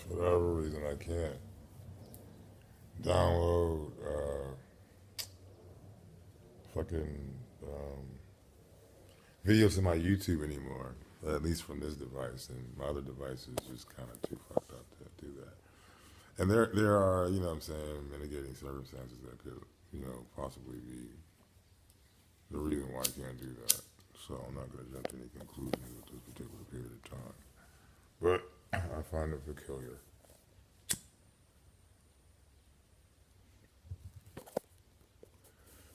For whatever reason, I can't download fucking videos to my YouTube anymore. At least from this device, and my other device is just kind of too fucked up to do that. And there are, you know what I'm saying, mitigating circumstances that could, possibly be the reason why I can't do that. So I'm not going to jump to any conclusions with this particular period of time. But I find it peculiar.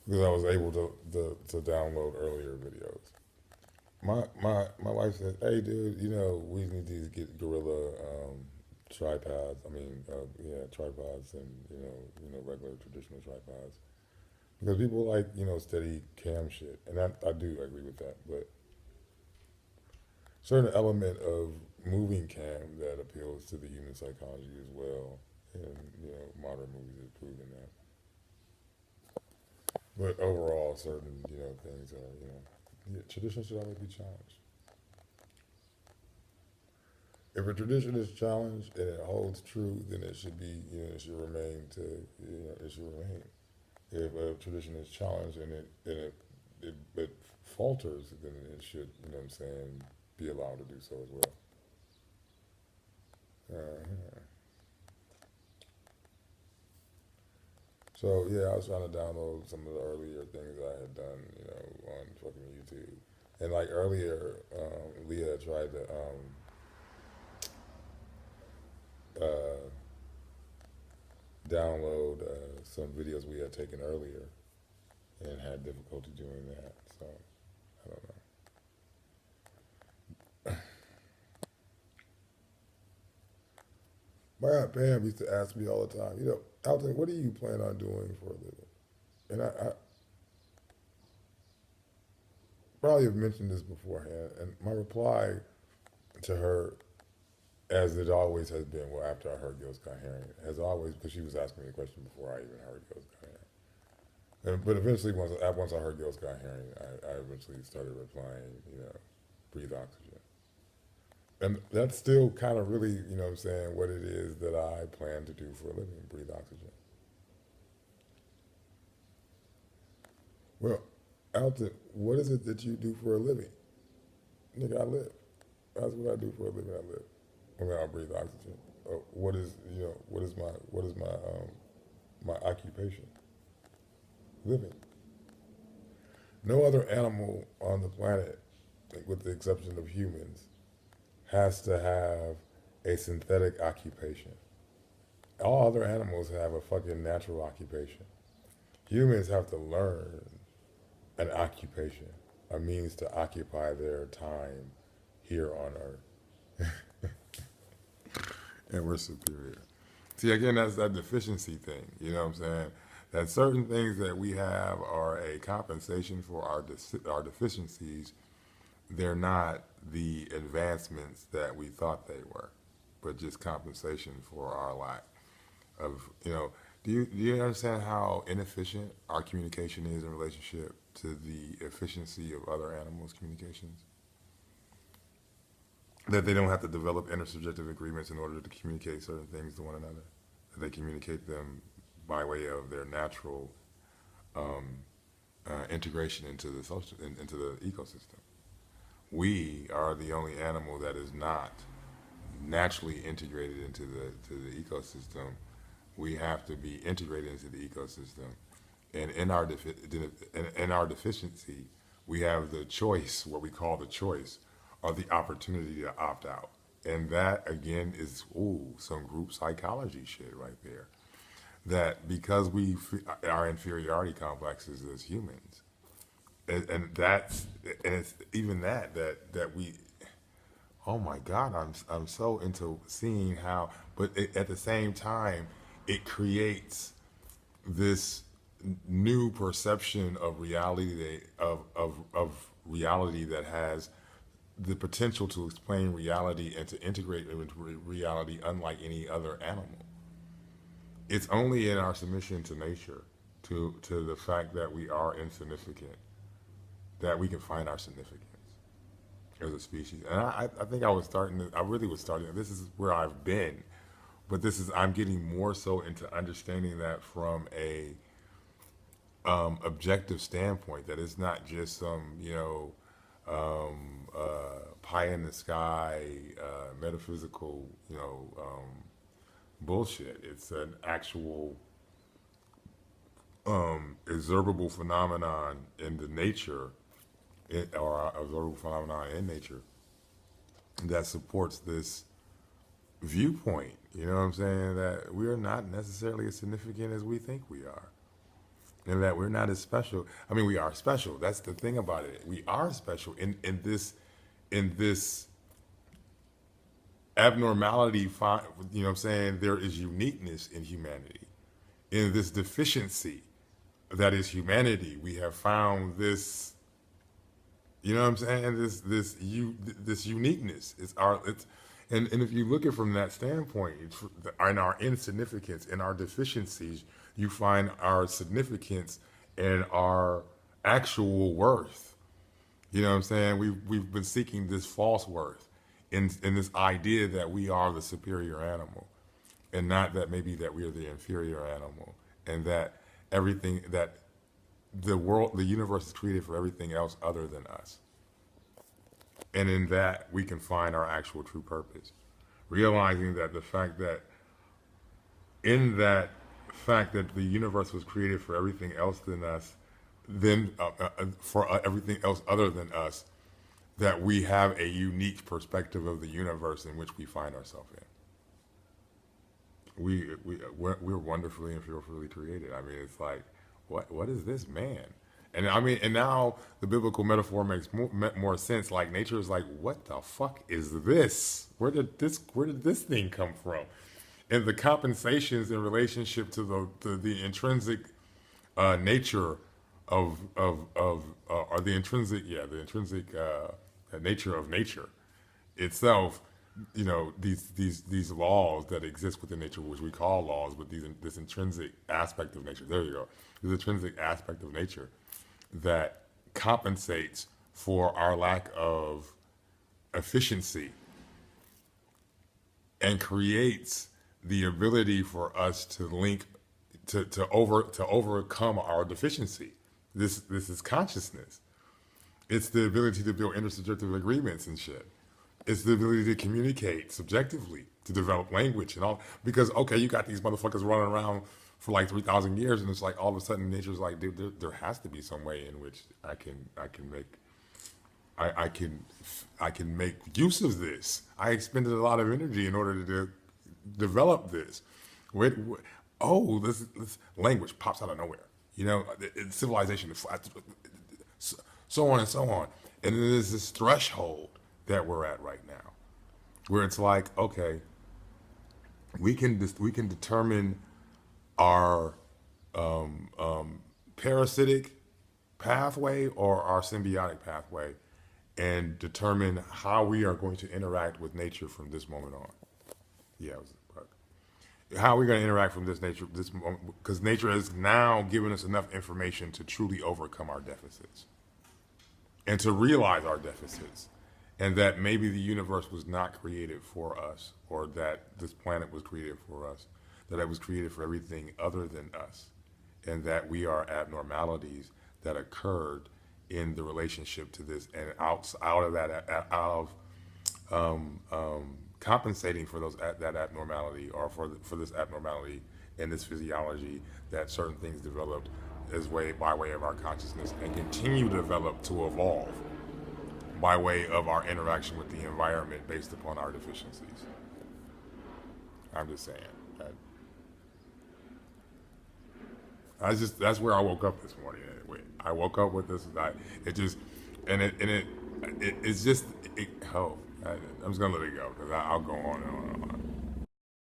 Because I was able to download earlier videos. My wife said, "Hey, dude, we need to get gorilla tripods. I mean, tripods, and regular traditional tripods, because people like steady cam shit, and I do agree with that. But certain element of moving cam that appeals to the human psychology as well, and modern movies have proven that. But overall, certain things are tradition should always be challenged. If a tradition is challenged and it holds true, then it should be, it should remain it should remain. If a tradition is challenged and it falters, then it should, be allowed to do so as well. Uh-huh. So yeah, I was trying to download some of the earlier things I had done, on fucking YouTube. And like earlier, Leah tried to uh, download some videos we had taken earlier, and had difficulty doing that. So I don't know. My aunt Pam used to ask me all the time, Alton, what do you plan on doing for a living? And I probably have mentioned this beforehand, and my reply to her, as it always has been, well, after I heard Gil Scott Heron, has always, because she was asking me a question before I even heard Gil Scott Heron. But eventually, once I heard Gil Scott Heron, I eventually started replying, breathe oxygen. And that's still kind of really, what it is that I plan to do for a living, breathe oxygen. Well, Alton, what is it that you do for a living? Nigga, I live. That's what I do for a living. I live. I mean, I breathe oxygen. What is, my occupation? Living. No other animal on the planet, with the exception of humans, has to have a synthetic occupation. All other animals have a fucking natural occupation. Humans have to learn an occupation, a means to occupy their time here on Earth. And we're superior. See, again, that's that deficiency thing. You know what I'm saying? That certain things that we have are a compensation for our deficiencies. They're not the advancements that we thought they were, but just compensation for our lack of, do you understand how inefficient our communication is in relationship to the efficiency of other animals' communications? That they don't have to develop intersubjective agreements in order to communicate certain things to one another. That they communicate them by way of their natural integration into the into the ecosystem. We are the only animal that is not naturally integrated into the ecosystem. We have to be integrated into the ecosystem, and in our deficiency, we have the choice, what we call the choice, or the opportunity to opt out. And that again is some group psychology shit right there. That because our inferiority complexes as humans, and it's even that we, oh my God, I'm so into seeing how, but at the same time, it creates this new perception of reality of reality that has the potential to explain reality and to integrate into reality unlike any other animal. It's only in our submission to nature, to the fact that we are insignificant, that we can find our significance as a species. And I think I really was starting, this is where I've been But I'm getting more so into understanding that from a objective standpoint, that it's not just some, pie in the sky, metaphysical, bullshit. It's an actual observable phenomenon in the nature, or observable phenomenon in nature that supports this viewpoint. You know what I'm saying? That we are not necessarily as significant as we think we are, and that we're not as special. I mean, we are special. That's the thing about it. We are special in this abnormality. You know what I'm saying? There is uniqueness in humanity. In this deficiency that is humanity, we have found this. You know what I'm saying? This uniqueness is and if you look at it from that standpoint, in our insignificance, in our deficiencies, you find our significance and our actual worth. You know what I'm saying? We've been seeking this false worth in this idea that we are the superior animal, and not that maybe that we are the inferior animal, and that everything that the universe is created for everything else other than us. And in that, we can find our actual true purpose. Realizing that the fact that the universe was created for everything else than us, then for everything else other than us, that we have a unique perspective of the universe in which we find ourselves in. We're wonderfully and fearfully created. I mean, it's like, what is this, man? And I mean, and now the biblical metaphor makes more sense. Like, nature is like, what the fuck is this? Where did this thing come from? And the compensations in relationship to the intrinsic nature of or the intrinsic nature of nature itself. You know, these laws that exist within nature, which we call laws, but this intrinsic aspect of nature. There you go. This intrinsic aspect of nature that compensates for our lack of efficiency and creates the ability for us to overcome our deficiency. This is consciousness. It's the ability to build intersubjective agreements and shit. It's the ability to communicate subjectively, to develop language and all. Because, okay, you got these motherfuckers running around for like 3,000 years, and it's like all of a sudden nature's like, dude, there has to be some way in which I can make use of this. I expended a lot of energy in order to develop this. This language pops out of nowhere. You know, civilization, so on and so on. And then there's this threshold that we're at right now, where it's like, okay, we can determine our parasitic pathway or our symbiotic pathway, and determine how we are going to interact with nature from this moment on. Yeah, it was a bug. How are we going to interact from this moment? Because nature has now given us enough information to truly overcome our deficits and to realize our deficits, and that maybe the universe was not created for us, or that this planet was created for us, that it was created for everything other than us, and that we are abnormalities that occurred in the relationship to this, and out of compensating for that abnormality, or for this abnormality and this physiology, that certain things developed by way of our consciousness, and continue to develop, to evolve by way of our interaction with the environment based upon our deficiencies. I'm just saying that. That's where I woke up this morning. Anyway, I woke up with this. I'm just gonna let it go, because I'll go on and on and on.